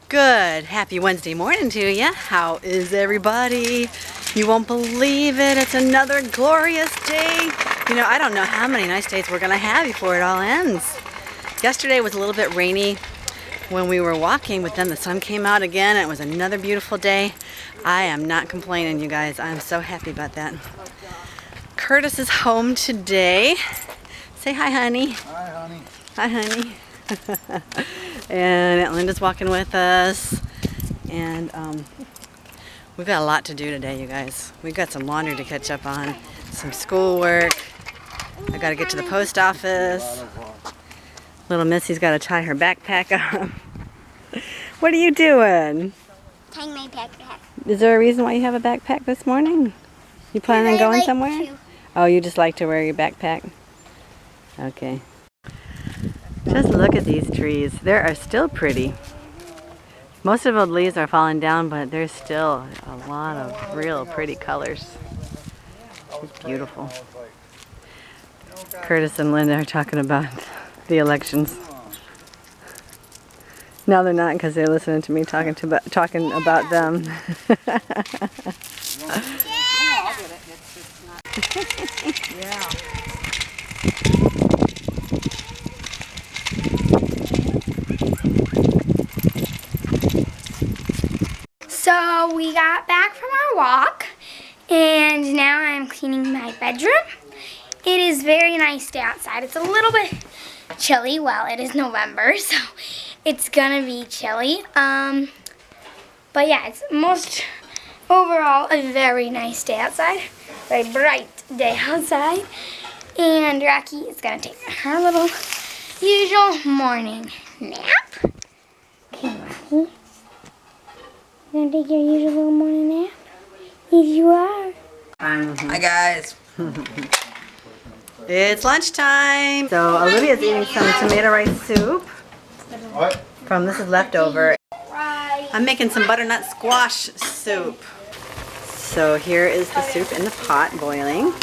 Good, happy Wednesday morning to you. How is everybody? You won't believe it, it's another glorious day. You know, I don't know how many nice days we're gonna have before it all ends. Yesterday was a little bit rainy when we were walking, but then the sun came out again and it was another beautiful day. I am not complaining, you guys. I'm so happy about that. Curtis is home today. Say hi, honey. Hi, honey. Hi, honey. And Aunt Linda's walking with us. And we've got a lot to do today, you guys. We've got some laundry to catch up on, some schoolwork. I got to get to the post office. Little Missy's got to tie her backpack up. What are you doing? Tying my backpack. Is there a reason why you have a backpack this morning? You planning on going somewhere? Oh, you just like to wear your backpack? Okay. Just look at these trees. They are still pretty. Most of the leaves are falling down, but there's still a lot of real pretty colors. It's beautiful. Curtis and Linda are talking about the elections. No, they're not, because they're listening to me talking about them. Yeah. So we got back from our walk, and now I'm cleaning my bedroom. It is very nice day outside. It's a little bit chilly. Well, it is November, so it's gonna be chilly. But yeah, it's overall a very nice day outside. Very bright day outside. And Rocky is gonna take her little usual morning nap. Okay, Rocky. You gonna take your usual little morning nap? Yes, you are. Hi, guys. It's lunchtime. So Olivia's eating some tomato rice soup. What? This is leftover. Right. I'm making some butternut squash soup. So here is the soup in the pot boiling.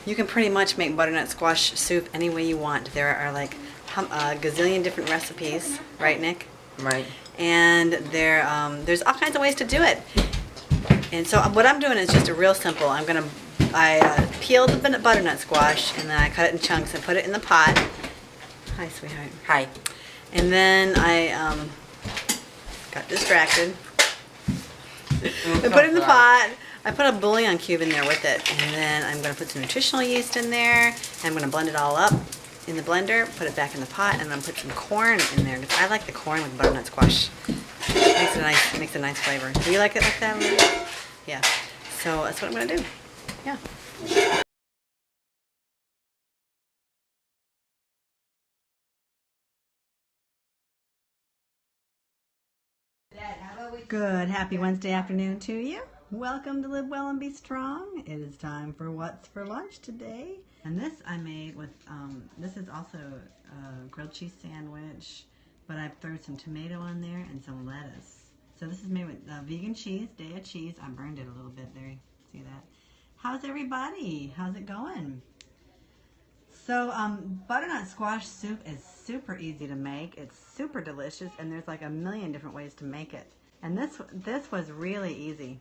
You can pretty much make butternut squash soup any way you want. There are like a gazillion different recipes, right, Nick? Right. And there's all kinds of ways to do it. And so what I'm doing is just a real simple. I peeled the butternut squash and then I cut it in chunks and put it in the pot. Hi, sweetheart. Hi. And then I got distracted. I put it in the pot. I put a bouillon cube in there with it. And then I'm going to put some nutritional yeast in there. I'm going to blend it all up in the blender, put it back in the pot, and then put some corn in there. I like the corn with butternut squash. Makes a nice flavor. Do you like it like that, Olivia? Yeah. So that's what I'm going to do. Yeah. Good, happy Wednesday afternoon to you. Welcome to Live Well and Be Strong. It is time for what's for lunch today. And this I made with, this is also a grilled cheese sandwich, but I've thrown some tomato on there and some lettuce. So this is made with vegan cheese, Daya cheese. I burned it a little bit there, see that? How's everybody? How's it going? So butternut squash soup is super easy to make. It's super delicious, and there's like a million different ways to make it. And this was really easy.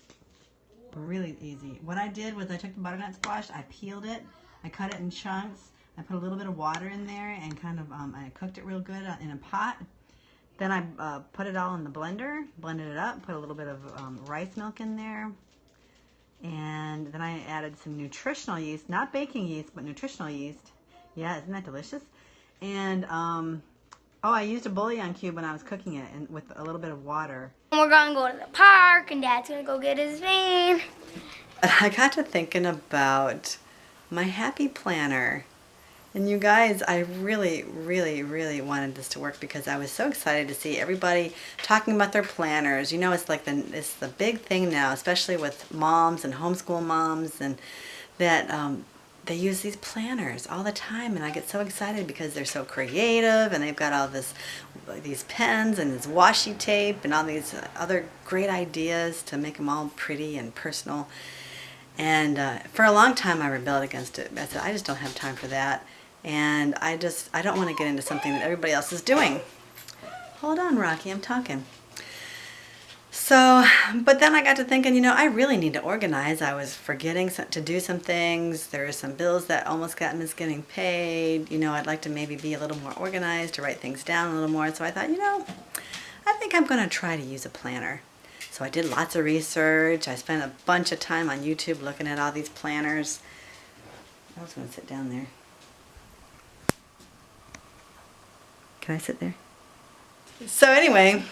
Really easy. What I did was I took the butternut squash, I peeled it, I cut it in chunks, I put a little bit of water in there and kind of, I cooked it real good in a pot. Then I put it all in the blender, blended it up, put a little bit of rice milk in there. And then I added some nutritional yeast, not baking yeast, but nutritional yeast. Yeah, isn't that delicious? And, oh, I used a bouillon cube when I was cooking it and with a little bit of water. We're gonna go to the park, and Dad's gonna go get his van. I got to thinking about my happy planner. And you guys, I really, really, really wanted this to work because I was so excited to see everybody talking about their planners. You know, it's the big thing now, especially with moms and homeschool moms, and that they use these planners all the time, and I get so excited because they're so creative and they've got all these pens and this washi tape and all these other great ideas to make them all pretty and personal. And for a long time I rebelled against it. I said, I just don't have time for that. And I don't want to get into something that everybody else is doing. Hold on, Rocky, I'm talking. So, but then I got to thinking, you know, I really need to organize. I was forgetting to do some things. There are some bills that almost got missed getting paid. You know, I'd like to maybe be a little more organized, to write things down a little more. So I thought, you know, I think I'm going to try to use a planner. So I did lots of research. I spent a bunch of time on YouTube looking at all these planners. I was going to sit down there. Can I sit there? So anyway,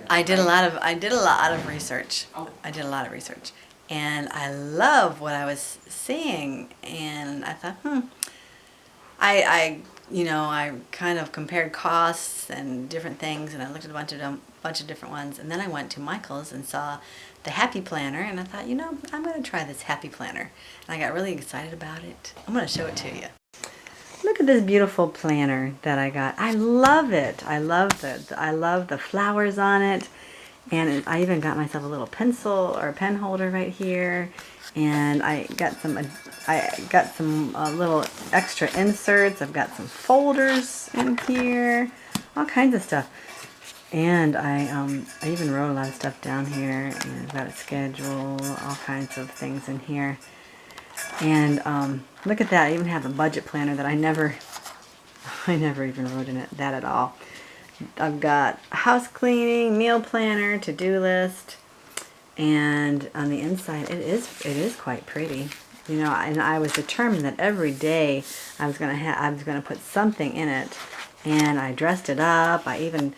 I did a lot of research. I did a lot of research, and I love what I was seeing. And I thought, I kind of compared costs and different things, and I looked at a bunch of different ones. And then I went to Michael's and saw the Happy Planner, and I thought, you know, I'm going to try this Happy Planner. And I got really excited about it. I'm going to show it to you. Look at this beautiful planner that I got. I love it. I love the flowers on it. And I even got myself a little pencil or a pen holder right here. And I got some little extra inserts. I've got some folders in here. All kinds of stuff. And I even wrote a lot of stuff down here. And I've got a schedule, all kinds of things in here. And look at that, I even have a budget planner that I never even wrote in it, that at all. I've got house cleaning, meal planner, to-do list, and on the inside it is quite pretty. You know, and I was determined that every day I was gonna put something in it, and I dressed it up. I even,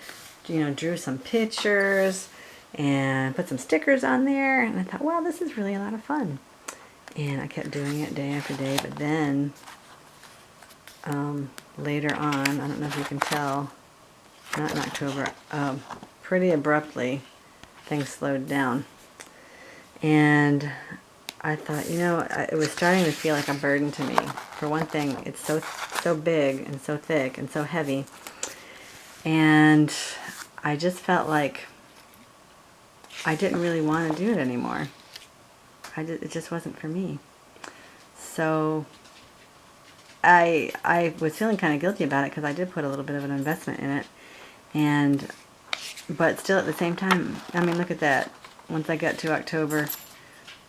you know, drew some pictures and put some stickers on there, and I thought, well, this is really a lot of fun. And I kept doing it day after day, but then later on, I don't know if you can tell, not in October, pretty abruptly, things slowed down. And I thought, you know, it was starting to feel like a burden to me. For one thing, it's so big and so thick and so heavy. And I just felt like I didn't really want to do it anymore. It just wasn't for me. So I was feeling kind of guilty about it because I did put a little bit of an investment in it. But still at the same time, I mean, look at that. Once I got to October,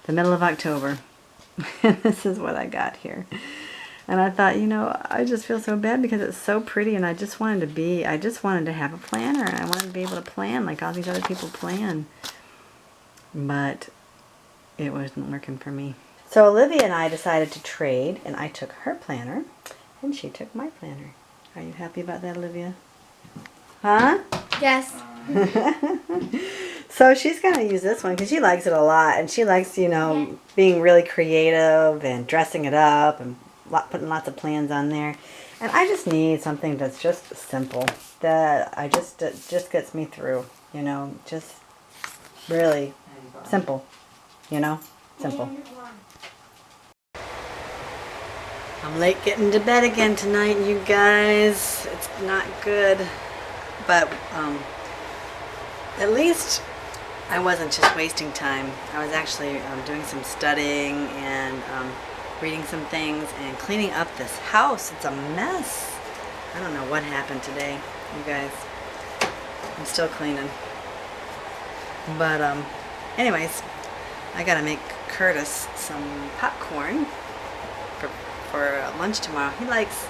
the middle of October, this is what I got here. And I thought, you know, I just feel so bad because it's so pretty, and I just wanted to have a planner, and I wanted to be able to plan like all these other people plan. But it wasn't working for me. So Olivia and I decided to trade, and I took her planner, and she took my planner. Are you happy about that, Olivia? Huh? Yes. So she's going to use this one because she likes it a lot, and she likes, you know, being really creative and dressing it up and putting lots of plans on there. And I just need something that's just simple, that just gets me through, you know, just really simple. You know? Simple. I'm late getting to bed again tonight, you guys. It's not good. But at least I wasn't just wasting time. I was actually doing some studying and reading some things and cleaning up this house. It's a mess. I don't know what happened today, you guys. I'm still cleaning. But anyways, I gotta make Curtis some popcorn for lunch tomorrow. He likes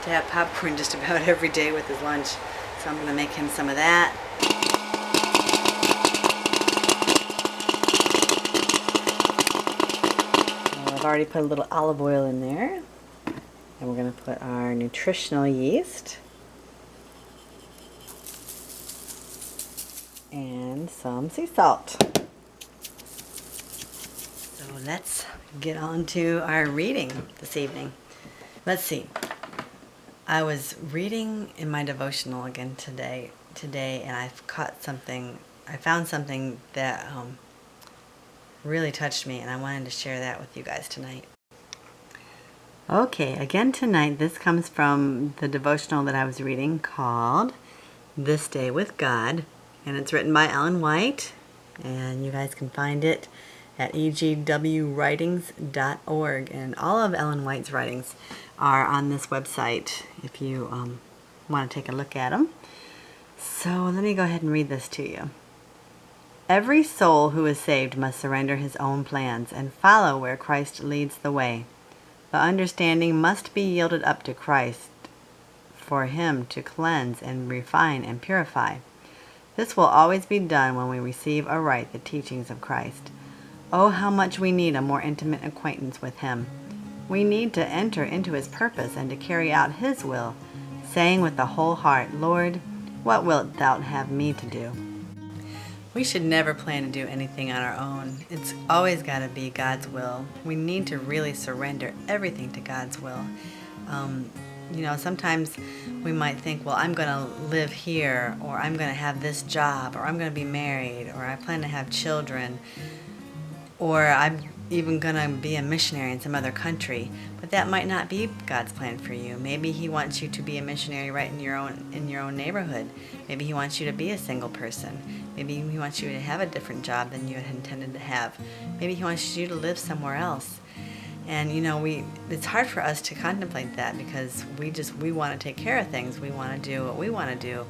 to have popcorn just about every day with his lunch, so I'm gonna make him some of that. I've already put a little olive oil in there, and we're gonna put our nutritional yeast and some sea salt. So let's get on to our reading this evening. Let's see. I was reading in my devotional again today, and I found something that really touched me, and I wanted to share that with you guys tonight. Okay, again tonight, this comes from the devotional that I was reading called This Day with God, and it's written by Ellen White, and you guys can find it at egwritings.org, and all of Ellen White's writings are on this website if you want to take a look at them. So let me go ahead and read this to you. Every soul who is saved must surrender his own plans and follow where Christ leads the way. The understanding must be yielded up to Christ for him to cleanse and refine and purify. This will always be done when we receive aright the teachings of Christ. Oh, how much we need a more intimate acquaintance with him. We need to enter into his purpose and to carry out his will, saying with the whole heart, Lord, what wilt thou have me to do? We should never plan to do anything on our own. It's always got to be God's will. We need to really surrender everything to God's will. Sometimes we might think, well, I'm going to live here, or I'm going to have this job, or I'm going to be married, or I plan to have children, or I'm even going to be a missionary in some other country. But that might not be God's plan for you. Maybe he wants you to be a missionary right in your own neighborhood. Maybe he wants you to be a single person. Maybe he wants you to have a different job than you had intended to have. Maybe he wants you to live somewhere else. And it's hard for us to contemplate that because we want to take care of things. We want to do what we want to do.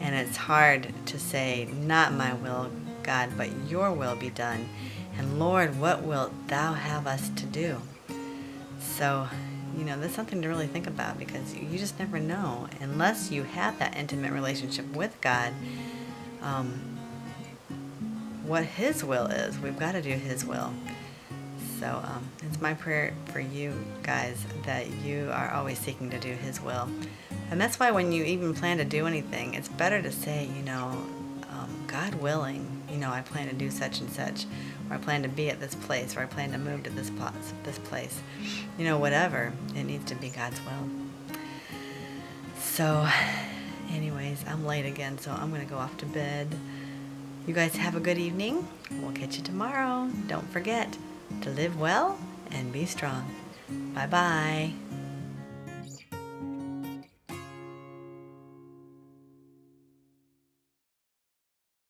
And it's hard to say, not my will, God, but your will be done. And Lord, what wilt thou have us to do? So, that's something to really think about because you just never know. Unless you have that intimate relationship with God, what his will is. We've got to do his will. So it's my prayer for you guys that you are always seeking to do his will. And that's why when you even plan to do anything, it's better to say, God willing, I plan to do such and such, or I plan to be at this place, or I plan to move to this place. Whatever. It needs to be God's will. So anyways, I'm late again, so I'm going to go off to bed. You guys have a good evening. We'll catch you tomorrow. Don't forget to live well and be strong. Bye-bye.